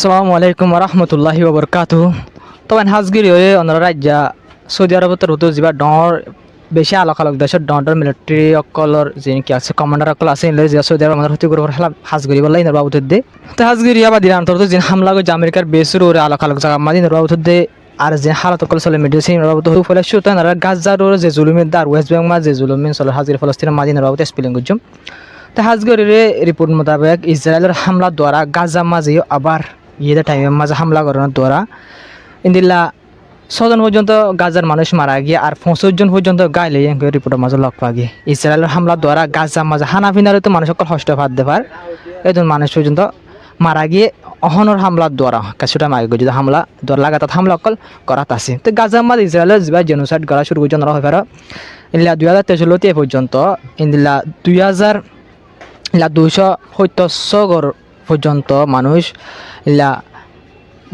আসসালামু আলাইকুম রহমতুল্লাহি ওবরকাতুহ। তবে হাজগিরি হয়ে অন্য রাজ্য সৌদি আরবত ঋতু যা ডর বেশি আলোক আলোক দেশের ডর মিলিটারি অকলর যে কি আছে কমান্ডার অকল আছে যে সৌদি আরব আমাদের হতে করে হাজগিরি বললাই বাবুত দে তো হাজগিরি আবার দিন অন্তর যে হামলা করে আমেরিকার বেসুর ওরে আলোক আলোক জায়গা মাদিন বাবুত দে আর যে হালত অকল চলে মেডিসিন বাবুত ফলে শুতে না গাজার যে জুলুমের দার ওয়েস্ট বেঙ্গল মা যে জুলুমিন চলে হাজির ফলস্তিনের মাদিন বাবুত স্পেলিং গুজুম তো হাজগিরির রিপোর্ট মোতাবেক ইসরায়েলের হামলা দ্বারা গাজা মাঝে আবার ইয়েদের টাইমের মাঝে হামলা করানোর দ্বারা ইন্দিল্লা 6 জন পর্যন্ত গাজার মানুষ মারা গিয়ে আর 65 জন পর্যন্ত গাইলে রিপোর্টের মাঝে লক পা গিয়ে ইসরায়েলের হামলা দ্বারা গাজার মাঝে হানাফিনারে তো মানুষ সকল হষ্ট ভাত দেবার এজন মানুষ পর্যন্ত মারা গিয়ে অহনর হামলার দ্বারা কিছুটা মারি গিয়ে যদি হামলা দ্বারা লাগাতার হামলা অকল করাত আছে তো গাজার মাঝে ইসরায়েলের যা জেনোসাইড করা শুরু করছেন হয়ে পারে ইন্দিল্লা 2023 পর্যন্ত ইন্দিল্লা 270 পর্যন্ত মানুষ ইল্লা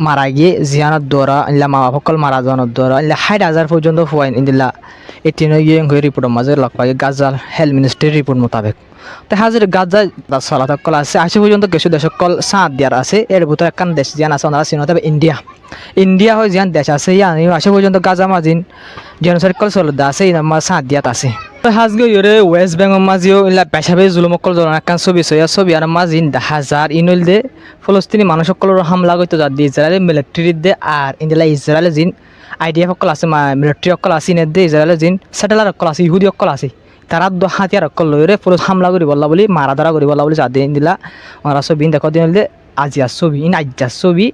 মারা গিয়ে জিয়ানোর দ্বারা ইল্লা মা সকল মারা যাওয়ানোর দ্বারা ইল্লা 60,000 পর্যন্ত ফুয়াইন ইন্দিল্লা 18 রিপোর্টের মাঝে লক পাই গাজার হেলথ মিনিস্ট্রির রিপোর্ট মোতাবেক তো হাজির গাজা সালাত সকল আছে 80 পর্যন্ত কিছু দেশ সকল সাঁত দিয়ার আছে এর ভিতরে একখান দেশ জিয়ান আছে ওনারা চিনত ইন্ডিয়া হয় জিয়ান দেশ আছে ইয়ানি 80 পর্যন্ত গাজা মাজিন জেনোসাইড কল চলতে আছে ইনামা সাঁত দিয়াত আছে হাজগিরে ওয়েস্ট বেঙ্গল মাঝিও ইলা পেশাবে জুলুমকল জন একখান ছবি আর মাঝিন 10,000 ইনল দে ফলস্তিনি মানুষ সকলের হামলা করতে যা দিয়ে ইসরায়েলের মিলিটারি দে আর ইন্দিলা ইসরায়েলের জিন আইডিএফ সকল আছে মিলিটারি সকল আছে ইনে দে ইসরায়েলের জিন স্যাটেলার সকল আছে ইহুদি সকল আছে তারা হাতিয়ার সকল লইরে ফলস হামলা করি বললা বলি মারা ধরা করি বললা বলি যা দিয়ে ইন্দিলা ওরা ছবি দেখো দিন দে আজিয়ার ছবি আজ্জার ছবি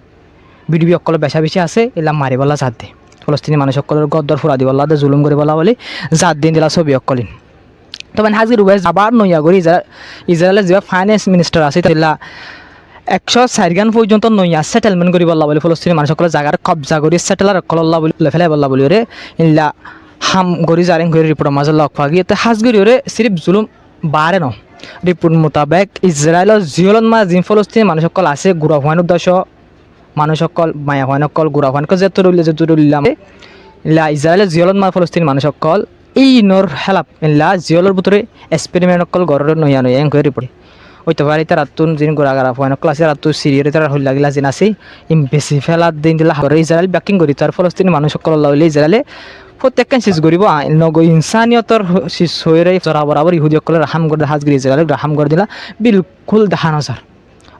বিডিবি সকল বেশা বেশি আছে এলা মারি বললা যা দিয়ে ফলস্তিনি মানুষ সকলের গদ্দর ফুরা দিব আল্লাহ জুলুম করে বলা বলি জাত দিন দিলা ছবি অকলিন তবে হাজির ওয়েস্ট আবার নইয়া করি ইসরায়েলের যে ফাইন্যান্স মিনিস্টার আছে তাইলা 104 গান পর্যন্ত নইয়া সেটেলমেন্ট করি বললা বলি ফলস্তিনি মানুষ সকলের জায়গার কবজা করি সেটেলার কল্লা বলি ফেলাই বললা বলি ওরে ইল্লা হাম গরি জারেং করে রিপোর্টের মাঝে লক পাগি তো হাজগিরি ওরে সিরিফ জুলুম বাড়ে ন রিপোর্ট মোতাবেক ইসরায়েলের জিয়লন মা জিম ফলস্তিনি মানুষ সকল আছে গুড়া হওয়ান উদ্দেশ্য মানুষ সকল মায়া হওয়ান সকল গুড়া হওয়ান যেতুরুল্লাম ইল্লা ইসরায়েলের জিয়লন মা ফলস্তিনি মানুষ সকল এই নর হেলাপ ইল্লা জিয়লের ভিতরে এক্সপেরিমেন্ট সকল গড়ের নইয়া করে রিপোর্ট হইতে পারে তারা তুন যিনি গোড়াগারা হওয়ান সকল আছে আর তুই সিরিয়ারে তারা হল লাগিলা যিন আছে বেশি ফেলার দিন দিলা ইসরায়েল ব্যাকিং করি তার ফলস্তিনি মানুষ সকল লইলে ইসরায়েলে প্রত্যেকখান শেষ করিব নগ ইনসানিয়তর শেষ হয়ে বরাবর ইহুদি সকলের রাহাম করে হাজগিরি ইসরায়েল রাহাম করে দিলা বিলকুল দেখানো স্যার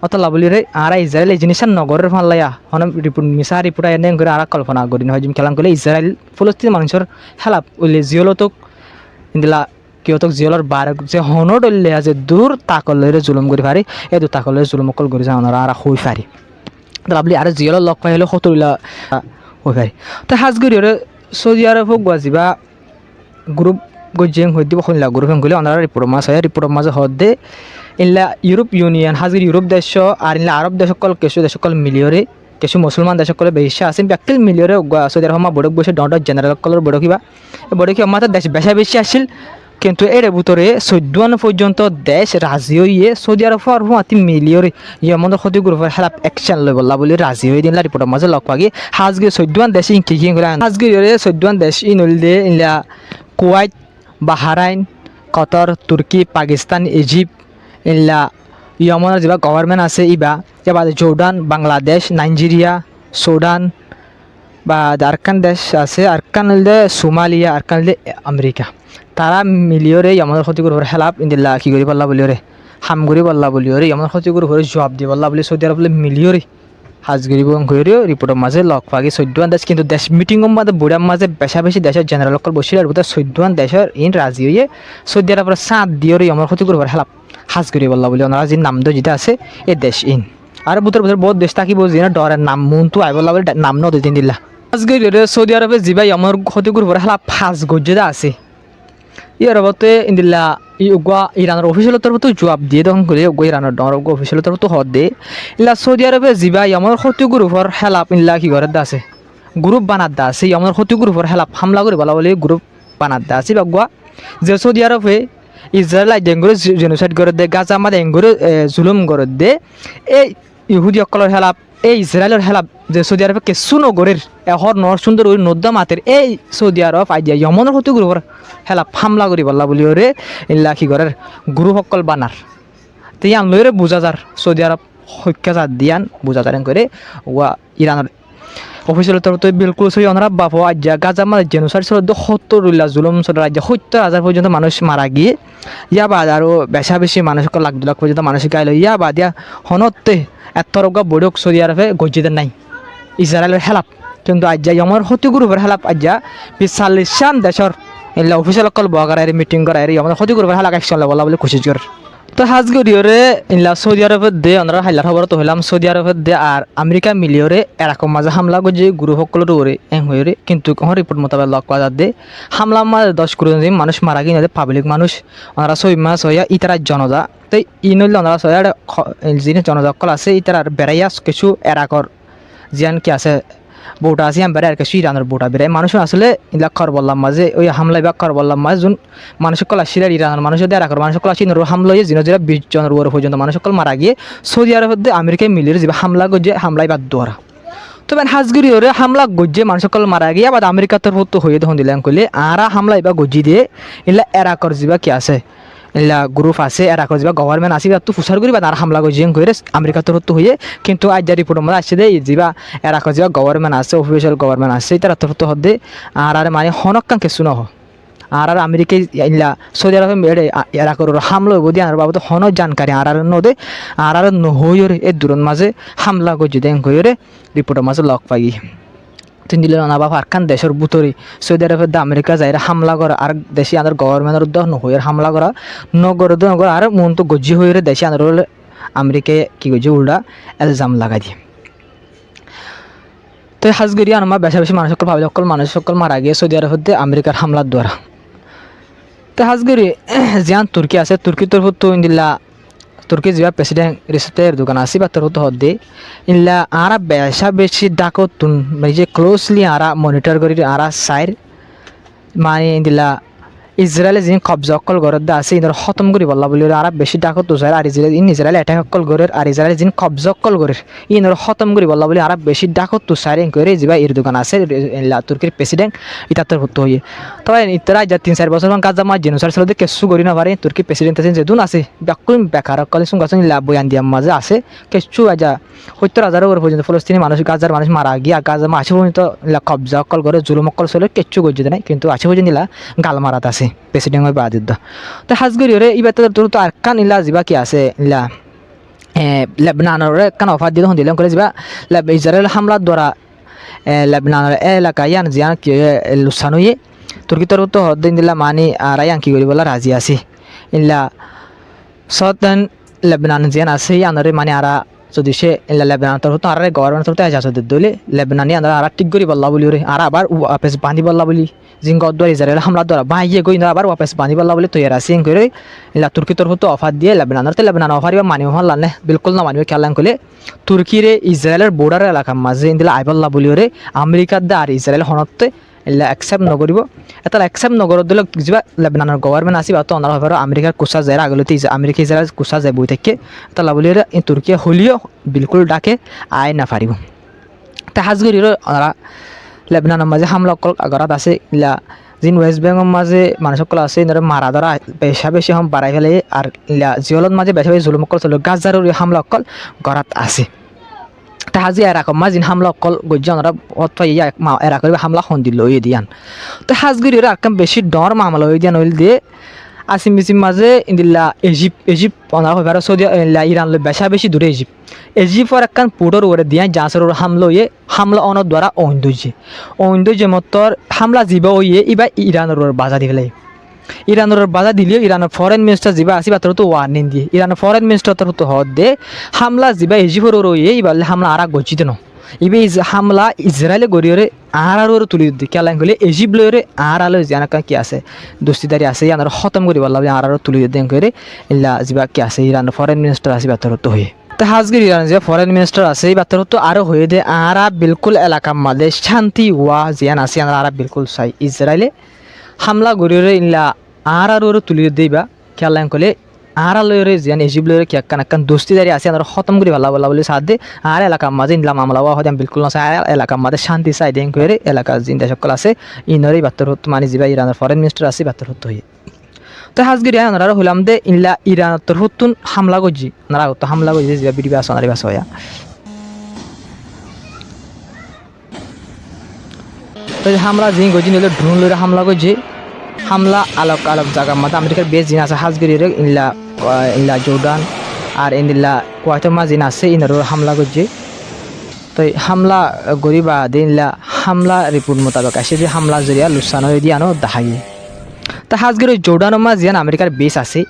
অত লাভলিরে আর ইসরায়েল এই জিনিসের নগরের ফাল্লাইয়া হন রিপোর্ট মিশা রিপোর্ট এনে করে আর কল্পনা করি হয় জিম খেলাম করলে ইসরায়েল ফলস্তিনি মানুষের হেলাপ উল্লে জিয়লতক ইন্দিলা কিয়তক জিয়লর বার যে হনর ডলে যে দূর তাকলের জুলুম করি পারি এই দু তাকলের জুলুম অকল করি যাওয়ার আর হই পারি লাভলি আর জিয়লর লগ পাই হলে সতরিলা হই পারি তো হাজগিরি সৌদি আরব হোক বাজিবা গ্রুপ গজিং হয়ে দিব হইলা গ্রুপ গেলে ওনারা রিপোর্ট মাঝে হদ দে ইনলা ইউরোপ ইউনিয়ন হাজির ইউরোপ দেশ আর ইনলা আরব দেশ সকল কিছু দেশ সকল মিলিয়রে কিছু মুসলমান দেশ সকলে বেশি আছে ব্যক্তিল মিলিয়রে সৌদি আরব বড় বসে ডট জেনারেল সকলের বড়কিবা বড়কি মাত্র দেশ বেশি আসছিল কিন্তু এর ভিতরে 14 পর্যন্ত দেশ রাজি হইয়ে সৌদি আরব মাতি মিলিয়রে ইয়মন ক্ষতি গ্রুপের হেলাপ অ্যাকশন লই বললা বলে রাজি হয়ে দিন রিপোর্টের মাঝে লগ পাগি হাজগির 14 দেশ কি করে হাজগিরে 14 দেশ ইনল দে ইনলা কুয়েত বাহরাইন কতর তুর্কি পাকিস্তান ইজিপ্ট ইল্লা ইয়মনের যা গভর্নমেন্ট আছে ইবা যেবা জর্ডান বাংলাদেশ নাইজেরিয়া সুদান বা আরকান দেশ আছে আরকান দে সোমালিয়া আরকান দে আমেরিকা তারা মিলিয়রে ইয়মনের ক্ষতি করে হেলাপ ইন্দিল্লা কি করি পাল্লা বলিওরে হাম করি পাল্লা বলিওরে ইয়মনের ক্ষতি করে জবাব দি পাল্লা বলি সৌদি আরব মিলিয়রে হাজগিরি করে রিপোর্টের মাঝে লক পাগি 14 দেশ কিন্তু দেশ মিটিংয়ের মাঝে বুড়ার মাঝে বেশি দেশের জেনারেল সকল বসিল আর 14 দেশের ইন রাজি হয়ে সৌদি আরবের সাঁত দিয়ে ইয়মনের ক্ষতি করে হেলাপ হাজগিরি বললা বলি ওনারা যে নাম যেটা আছে এই দেশ ইন আর ভিতর বহুত দেশ থাকিব যে ডরের নাম মনটো আই বললা বলে নাম ন দিন দিলা হাজগিরি সৌদি আরবে যিবা ইয়মর ক্ষতি করে হেলাপ ফাঁস গজ্জেদা আছে ইয়ার বাবতে ইন্দিল্লা ইরানের অফিসিয়াল তরফ জবাব দিয়ে তখন করে ইরানের ডর অফিসিয়াল তরফ হদ দে ইল্লা সৌদি আরবে যিবা ইয়মর ক্ষতি গ্রুপর হেলাপ ইল্লা কি ঘরের আছে গ্রুপ বানাত দা আছে ইয়মর ক্ষতি গ্রুপর হেলাপ হামলা করে বলা বলে গ্রুপ বানাত দা আছে বা যে সৌদি আরবে ইসরায়েল আইডেঙ্গুরে জেনোসাইড করে দে গাজা মাদ এঙ্গুরে জুলুম করে দে এই ইহুদি সকলের হেলাপ এই ইসরায়েলের হেলাপ যে সৌদি আরবে কিছু নগরের এহর নর সুন্দর ওই নদ্দা মাতের এই সৌদি আরব আইডিয়া ইয়মনের ক্ষতি গ্রুপর হেলাপ হামলা করি বললা বলি ওরে ইল্লা কি ঘরের গ্রুপ সকল বানার তো ইয়ান লইরে বুঝা যার সৌদি আরব সখ্যাচার দিয়ান বুঝাচারেন করে ওয়া ইরানের অফিসিয়াল তরফ বিলকুল সই অনারা বাপ আজ্ঞা গাজা মারা জেনোসাইড চলত 70 জুলুম চল রাজ্য 70,000 পর্যন্ত মানুষ মারা গিয়ে ইয়া বাদ আরও বেশা বেশি মানুষকে লাখ 2 লাখ পর্যন্ত মানুষ গাইল ইয়া বাদ ইয়া হনতে এতরগা বড়ক সৌদি আরবে গজ্জিদের নাই ইসরায়েলের হেলাপ কিন্তু আজ্ঞা আমার হতি গ্রুপের হেলাপ আজ্ঞা 40 দেশের এলা অফিসিয়াল কল বগার মিটিং করা আমাদের হতি গ্রুপের হেলাপ একশন বলা বলে খুশি কর তো হাজগরিয়রে ইনলা সৌদি আরবের দে আমরা হাইলার খবর তো হইলাম সৌদি আরবের দে আর আমেরিকা মিলিয়রে এরকম মাঝে হামলা করছে গ্রুপ সকলের ওরে হয়ে কিন্তু রিপোর্ট মোতাবেক লক পাওয়া যাতে হামলা মাঝে 10 কোটি মানুষ মারা গিয়ে পাবলিক মানুষ ওনারা 6 মাস হইয়া ইতারা জনজা তো ইনল ওনারা সয়া যিনি জনজা কল আছে ইতার বেড়াইয়া কিছু এরাকর জিয়ান কি আছে বউটা আছে বেড়ে আর কিছু ইরানের বউটা বেড়ে মানুষ আসলে ইলা খর বললাম মাঝে ওই হামলা বা খর বললাম মাঝে যোন মানুষ সকল আসলে ইরানের মানুষের দিয়ে রাখার মানুষ সকল আসি হামলা হয়ে জিনো যেটা 20 জনের ওর পর্যন্ত মানুষ সকল মারা গিয়ে সৌদি আরবের আমেরিকায় মিলিয়ে যে হামলা গজে হামলাই বাদ দোয়ারা তবে হাজগুড়ি ওরে হামলা গজ্জে মানুষ সকল মারা গিয়ে আবার আমেরিকার তরফ হয়ে দেখুন দিলাম কইলে আরা হামলা এবার গজ্জি দিয়ে ইলা এরাকর যা কি আছে ইলা গ্রুপ আছে এরাকর যা গভর্নমেন্ট আসি তো ফুসার করি বা আর হামলা গজিয়ে করে আমেরিকার তরফ হয়ে কিন্তু আজ যা রিপোর্ট মধ্যে আসছে দে যা এরাকর যা গভর্নমেন্ট আছে অফিসিয়াল গভর্নমেন্ট আছে তার তরফ হদে আর মানে হনকান কিছু নহ আর আমেরিকায় ইলা সৌদি আরবে মেড়ে এরাকর হামলা হইব দিয়ে আর বাবদ হন জানকারি আর নদে আর নহইরে এই দূরন মাঝে হামলা গজি দেন করে রিপোর্টের মাঝে লক পাই তিন দিলের অনাবাব আরকান দেশের বুতরি সৌদি আরবের আমেরিকা যাই হামলা করা আর দেশে আদার গভর্নমেন্টের উদ্যোগ নহইয়ের হামলা করা নগর আর মন তো গজ্জি হয়ে দেশে আদার আমেরিকায় কি গজ্জি উল্টা এলজাম লাগাই দিয়ে তো হাজগিরি আনমা বেশা বেশি মানুষ সকল ভাবি সকল মানুষ সকল মারা গিয়ে সৌদি আরবের আমেরিকার হামলার দ্বারা তো হাজগিরি জিয়ান তুর্কি আছে তুর্কি তরফ তো ইন্দিল্লা তুর্কি যা প্রেসিডেন্ট রিসেপ্টের দোকান আসি বা তরফ হদে ইল্লা আরা বেশা বেশি ডাকো তুন মানে যে ক্লোজলি আরা মনিটর করি আরা সাইর মানে ইন্দিল্লা ইসরায়েলে যিনি কবজা অকল গড়ত আছে ইনর খতম করি বললা বলি আর বেশি ডাকত তো আর ইসরায়েল অ্যাটাক অকল গড়ের আর ইসরায়েল যিনি কবজা অকল গড়ের ইনর খতম করি বললা বলি আর বেশি ডাকত তো সাইরিং করে যা এর দোকান আছে তুর্কির প্রেসিডেন্ট ইতার তরফ হয়ে তবে ইতারা যা 3-4 বছর কাজ আমার জেনোসাইড চলতে কেসু করি না পারে তুর্কি প্রেসিডেন্ট আছে যেদুন আছে ব্যাকুল বেকার অকলে সুঙ্গাসন লাভ বয়ান দিয়ার মাঝে আছে কেসু আজা 70,000 ওর পর্যন্ত ফলস্তিনি মানুষ গাজার মানুষ মারা গিয়ে গাজা আসে পর্যন্ত কবজা অকল করে জুলুম অকল চলে কেসু গজ্জে নাই কিন্তু আসে পর্যন্ত গাল মারাত আছে প্রেসিডেন্ট হয় বাদিদ্দ তো হাজগরি ওরে ইবার তো আর কান ইলা যা কি আছে ইলা লেবনানের কান অফার দিয়ে তখন দিলাম করে যা ইসরায়েল হামলার দ্বারা লেবনানের এলাকা ইয়ান জিয়ান কি লুসান হয়ে তুর্কি তরফ তো হদিন দিলা মানি আর ইয়ান কি করি বলা রাজি আছে ইলা সতেন লেবনান জিয়ান আছে ইয়ানরে মানে আরা যদি সে লেবনান তরফ তো আর গভর্নমেন্ট তরফ এজাজত দিলে লেবনানি আর ঠিক করি বললা বলি ওরে আর আবার ওয়াপেস বাঁধি বললা বলি জিং গদ্দার ইসরায়েল হামলা দ্বারা বাইয়ে গই না আবার ওয়াপেস বাঁধি বললা বলে তৈরি আসি করে তুর্কি তরফ তো অফার দিয়ে লেবনানের তো লেবনান অফার বা মানি হল্লা নে বিলকুল না মানিবে খেয়াল করলে তুর্কিরে ইসরায়েলের বর্ডার এলাকার মাঝে ইন্দিলা আইবল্লা বলি ওরে আমেরিকার দা আর ইসরায়েল হনতে এলা অ্যাকসেপ্ট নকরিব এটা অ্যাকসেপ্ট নগরত দিলে যা লেবনানের গভর্নমেন্ট আসি বা তো অনার হবে আমেরিকার কুসা যায় আগলতে আমেরিকা ইসরায়েল কুসা যায় বই থেকে এটা বলি তুর্কি হলিও বিলকুল ডাকে আয় না পারিব তা হাজগরির ওনারা লেবনানের মাঝে হামলা অকল আগরাত আছে ইলা যিন ওয়েস্ট বেঙ্গল মাঝে মানুষ সকল আছে ইনারা মারা ধরা বেশা বেশি হম বাড়াই ফেলে আর ইলা জিয়লত মাঝে বেশা বেশি জুলুম অকল চলে গাজার হামলা অকল গরাত আছে তা হাজি এরাকম মাঝিন হামলা অকল গজ্জা ওনারা অথবা ইয়া এরা করে হামলা হন্দিল লইয়ে দিয়ান তো হাজগরির আর বেশি ডর মামলা হয়ে দিয়ান হইল দিয়ে আসিম বিসিম মাঝে ইন্দিল্লা ইজিপ্ট ওনারা হইবার সৌদি ইরান লই বেশা বেশি দূরে ইজিপ্টর একখান পুটোর ওরে দিয়া জাঁসের হামলা হয়ে হামলা অনর দ্বারা ঐন্দর্য মতর হামলা জীবা হইয়ে ইবা ইরানের বাজা দি ফেলে ইরানের বাজা দিলেও ইরানের ফরেন মিনিস্টার যা আসি তার তো ওয়ার্নিং দিয়ে ইরানের ফরেন মিনিস্টার তার তো হদ দে হামলা যা ইজিপ্টর রয়ে এবার হামলা আর গজ্জিত ন ইবে হামলা ইসরায়েলে গড়িয়ে আর তুলি দি কেলাইন করলে ইজিপ্ট লইরে আর আলো জানা কি আছে দোস্তিদারি আছে ইয়ানোর খতম করি বললাম আর তুলি দেন করে ইলা যা কি আছে ইরানের ফরেন মিনিস্টার আসি তার তো হয়ে তো হাজগির ইরান যে ফরেন মিনিস্টার আছে এই বাতর তো আরো হয়ে দে আর বিলকুল এলাকা মাঝে শান্তি ওয়া জিয়ান আছে আর বিলকুল চাই ইসরায়েলে হামলা গড়িয়ে ইলা আর তুলি দিবা খেয়াল করলে আর লইরে জিয়ান ইজিপ্ট লইরে কি একখান দোস্তিদারি আছে আর খতম করে ভালো বলা বলে সাথে আর এলাকা মাঝে ইনলা মামলা ওয়া হদাম বিলকুল না চাই এলাকা মাঝে শান্তি চাই দেন করে এলাকার জিন দেশ সকল আছে ইনরে বাতর মানে যা ইরানের ফরেন মিনিস্টার আছে বাতর হয়ে তো হাজগিরি ওনারা হইলাম দে ইনলা ইরান তোর হতুন হামলা করছি ওনারা তো হামলা করছে যে বিড়ি বাস ওনারি বাস হইয়া তো হামলা জিন গজি নিলে ড্রোন লইরা হামলা করছে হামলা আলোক আলোক জায়গার মধ্যে আমেরিকার বেশ জিন আছে হাজগিরি ইনলা ইনলা জর্ডান আর ইনলা কোয়াইতের মা জিন আছে ইনারও হামলা করছে তো হামলা গরিবা দিনলা হামলা রিপোর্ট মোতাবেক আসে যে হামলা জরিয়া লুসানো দিয়ানো দেখাই তা হাজগিরি জর্ডানের মা জিয়ান আমেরিকার বেস আছে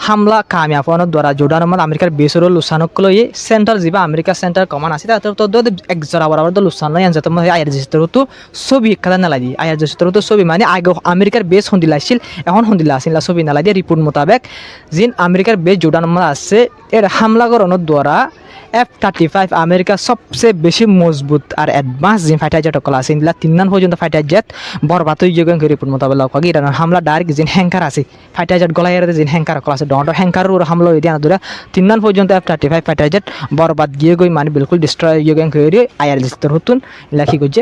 হামলা কামিয়াব হওয়ার দ্বারা জর্ডানের মধ্যে আমেরিকার বেসরও লুসানক লইয়ে সেন্টার যা আমেরিকা সেন্টার কমান আছে তার তো এক জরা বরাবর তো লুসান নয় যাতে আয়ার রেজিস্টার তো ছবি খেলা নালাই দিয়ে আয়ার রেজিস্টার তো ছবি মানে আগে আমেরিকার বেস সন্দিলা আসছিল এখন সন্দিলা আসিল ছবি নালাই দিয়ে রিপোর্ট মোতাবেক যিন আমেরিকার বেস জর্ডানের মধ্যে আছে এর হামলা করানোর দ্বারা F-35 আমেরিকার সবচেয়ে বেশি মজবুত আর অ্যাডভান্স যে ফাইটার জেট সকল আছে ইনলা 3 পর্যন্ত ফাইটার জেট বরবাদ হয়ে গেন রিপোর্ট মোতাবেক লক্ষ্য ইরানের হামলা ডাইরেক্ট যে হ্যাঙ্কার আছে ফাইটার জেট গলাইয়ের যে হ্যাঙ্কার সকল আছে ডট হ্যাঙ্কারের হামলা হয়ে দিয়ে ধরে 3 পর্যন্ত F-35 ফাইটার জেট বরবাদ গিয়ে গই মানে বিলকুল ডিস্ট্রয় হয়ে গেন আয়ার জিস্তর হতুন লেখি করছে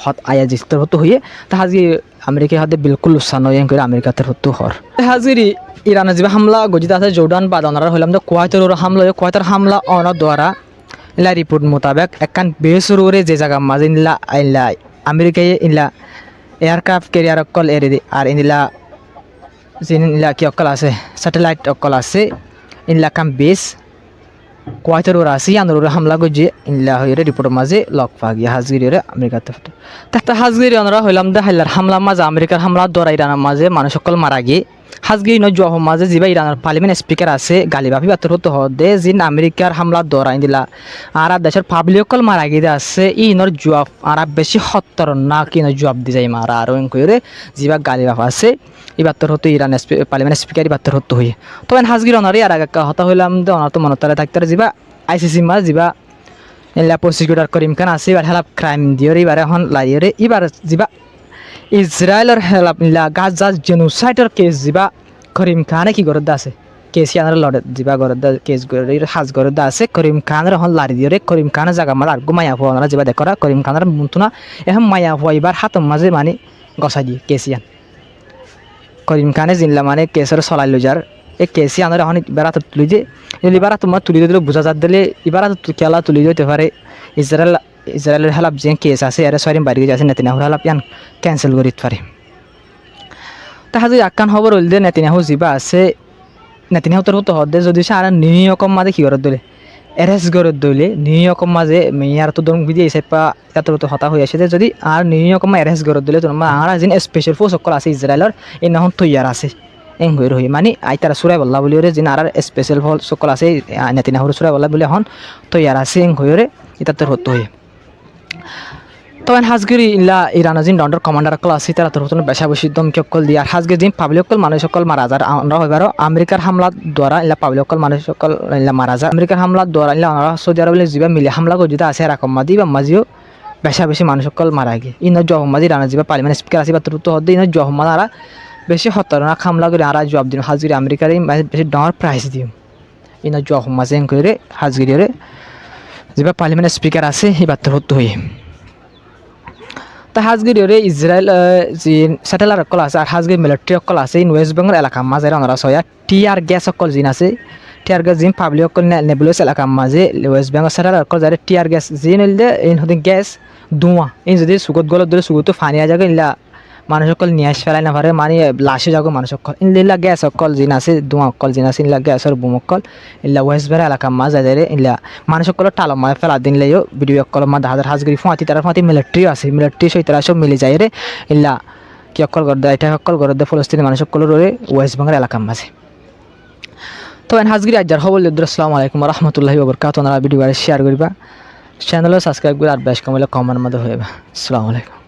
হত আয়ার জিস্তর হতো হয়ে তা হাজি আমেরিকার হাতে বিলকুল উৎসাহ হয়ে করে আমেরিকাতে হতো হর হাজিরি ইরানের যে হামলা গজিত আছে জর্ডান বা ওনারা হইলাম যে কোয়াইতের হামলা কোয়াইতের হামলা অনার দ্বারা ইলা রিপোর্ট মোতাবেক একখান বেসরুরে যে জায়গা মাঝে ইনলা ইনলা আমেরিকায় ইনলা এয়ারক্রাফট ক্যারিয়ার অকল এরে আর ইনলা যে ইনলা কি অকল আছে স্যাটেলাইট অকল আছে ইনলা কাম বেস কোয়াইতের ওরা আছে ইয়ানোর হামলা গজি ইনলা হয়ে রিপোর্টের মাঝে লক পাগিয়া হাজগিরি আমেরিকাতে তাতে হাজগিরি ওনারা হইলাম দে হাইলার হামলা মাঝে আমেরিকার হামলা দ্বারা ইরানের মাঝে মানুষ সকল মারা গিয়ে হাজগিরি নয় জোয়া মাঝে যিবা ইরানের পার্লিমেন্ট স্পিকার আছে গালিবাফি বাতর হতে হদে যিন আমেরিকার হামলা দরাই দিলা আর দেশের পাবলিক সকল মারা গিয়ে আছে ইনর জবাব আর বেশি 70 না কি জবাব দি যায় মারা আর করে যিবা গালিবাফ আছে এই বাতর হতো ইরান পার্লিমেন্ট স্পিকার বাতর হতে হয়ে তবে হাজগিরি ওনারই আর আগে হতা হইলাম দে ওনার তো মনত থাকতে যিবা আইসিসি মাঝ যিবা এলা প্রসিকিউটর করিম খান আছে এবার হেলাপ ক্রাইম দিয়ে এবার এখন লাইয়ে এবার যিবা ইসরায়েলের হেলাপ নিলা গাজা জেনোসাইডের কেস যিবা করিম খানে কি গরদ আছে কেস ইয়ানের লড়ে যিবা গরদ কেস গরে হাজ গরদ আছে করিম খানের এখন লারি দিয়ে করিম খানের জায়গা মার আর মায়া হওয়া যিবা দেখরা করিম খানের মুন্তুনা এখন মায়া হওয়া এবার হাতম মাঝে মানে গছা দিয়ে কেস ইয়ান করিম খানে জিনলা মানে কেসের চলাই লৈ যার এই কেসি আনার এখন এবার তুলি যে এবার তোমার তুলি দিলে বোঝা যার দিলে এবার খেলা তুলি দিতে পারে ইসরায়েলের হেলাপ যে কেস আছে এর সরি বাড়ি আছে নেতিনাহুর হেলাপ ইয়ান ক্যান্সেল করে দিতে পারে তাহা যদি আকান খবর হইল দে নেতিনাহু যিবা আছে নেতিনাহু তোর হতো হদে যদি সে আর নিউইয়র্কর মাঝে কি করে দিলে এরেস্ট করে দিলে নিউইয়র্কর মাঝে মেয়ার তো দম ভিডিও এসে পা এত তো হতা হয়ে আসে যদি আর নিউইয়র্কর মা এরেস্ট করে দিলে তোমার আর যেন স্পেশাল ফোর্স সকল আছে ইসরায়েলের এই নহন তৈয়ার আছে এং হয়ে রহি মানে আই তারা সুরাই বল্লা বলি যে আর স্পেশাল ফল সকল আছে নেতিনাহুর সুরাই বল্লা বলে এখন তৈয়ার আছে এং হয়ে এটা তোর হতো হয়ে তখন হাজগিরি ইলা ইরানের যিন ডন্ডার কমান্ডার সকল আছে তারা তোর হতো বেশা বেশি দমকি সকল দিয়ে আর হাজগির যিন পাবলিক সকল মানুষ সকল মারা যার আমরা হইবারও আমেরিকার হামলা দ্বারা ইলা পাবলিক সকল মানুষ সকল ইলা মারা যায় আমেরিকার হামলা দ্বারা ইলা আমরা সৌদি আরবে যিবা মিলে হামলা করে যদি আছে এরকম মাদি বা মাঝিও বেশা বেশি মানুষ সকল মারা গিয়ে ইন জহমাদি ইরানের যিবা পার্লিমেন্ট স্পিকার আছে বা তোর তো হদ্দে ইন জহমাদারা বেশি খতরনাক হামলা করে আর জবাব দিন হাজগিরি আমেরিকার বেশি ডর প্রাইস দিম ইন জহমাজে করে হাজগিরি যিবা পার্লিমেন্ট স্পিকার আছে এই বার্তা হতো হয়ে তা হাজগিরি ইসরায়েল যে স্যাটেলাইট সকল আছে আর হাজগিরি মিলিটারি সকল আছে ইন ওয়েস্ট বেঙ্গল এলাকার মাঝে ওনারা সয়া টিআর গ্যাস সকল জিন আছে টিআর গ্যাস জিন পাবলিক সকল নেবুলাস এলাকার মাঝে ওয়েস্ট বেঙ্গল স্যাটেলাইট সকল যারা টিআর গ্যাস জিন হইলে ইন হতে গ্যাস ধোঁয়া ইন যদি সুগত গলত ধরে সুগত ফানিয়া যাবে ইলা মানুষ সকল নিয়ে ফেলাই না পারে মানে লাশে যাবো মানুষ সকল ইনলা গ্যাস সকল জিন আছে ধোঁয়া সকল জিন আছে ইনলা গ্যাসের বুম সকল ইলা ওয়েস্ট বেঙ্গল এলাকার মাঝে যাই ইলা মানুষ সকল টাল মায় ফেলা দিন লাইও ভিডিও সকল মা হাজার হাজগিরি ফাঁতি তারা ফাঁতি মিলিটারি আছে মিলিটারি সহিত তারা সব মিলে যায় রে ইলা কি সকল করে দেয় এটা সকল করে দেয় ফলস্তিনি মানুষ সকল রয়ে ওয়েস্ট বেঙ্গল এলাকার মাঝে তো হাজগিরি আজার হবল আসসালামু আলাইকুম রহমতুল্লাহি ওবরকাতুহু আপনারা ভিডিও শেয়ার করিবা চ্যানেল সাবস্ক্রাইব করে আর বেশ কমলে কমেন্ট মধ্যে হইবা আসসালামু আলাইকুম।